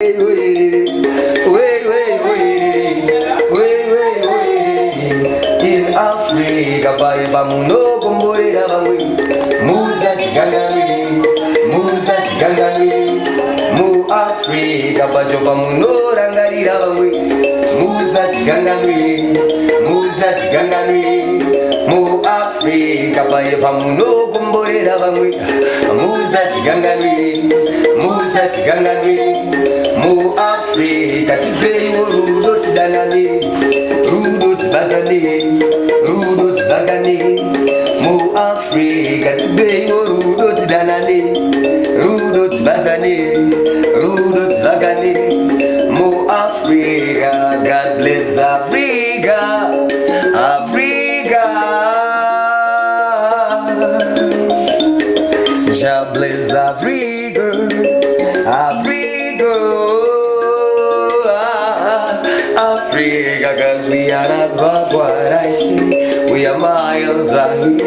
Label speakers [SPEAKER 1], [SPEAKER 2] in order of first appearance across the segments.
[SPEAKER 1] In Africa, baiba muno kumborera bamwe muza tigangani mu Africa bajoba muno rangarira bamwe muza tigangani mu Africa baiba muno kumborera bamwe muza tigangani mu Africa tibei rudo tidanani rudo tibagani mu Africa tibei rudo tidanani rudo tibagani mu Africa. God bless Africa, God bless Africa, Africa, cause we are not but what I see. We are miles ahead.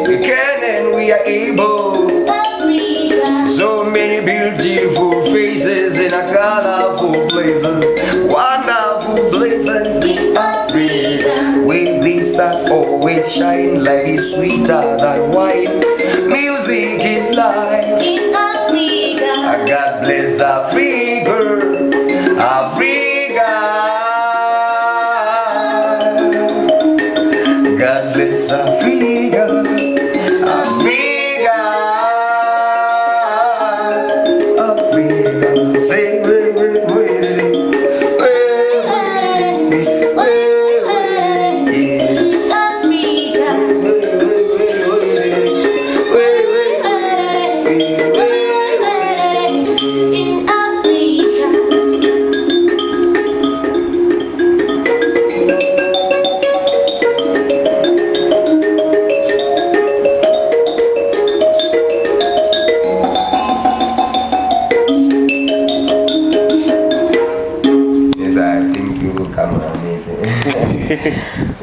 [SPEAKER 1] We can and we are able. Africa. So many beautiful faces in a colorful places, wonderful blessings in Africa. Where the sun always shine, life is sweeter than wine. Music is life in Africa. God bless Africa. God bless Africa, Say I think you will come amazing.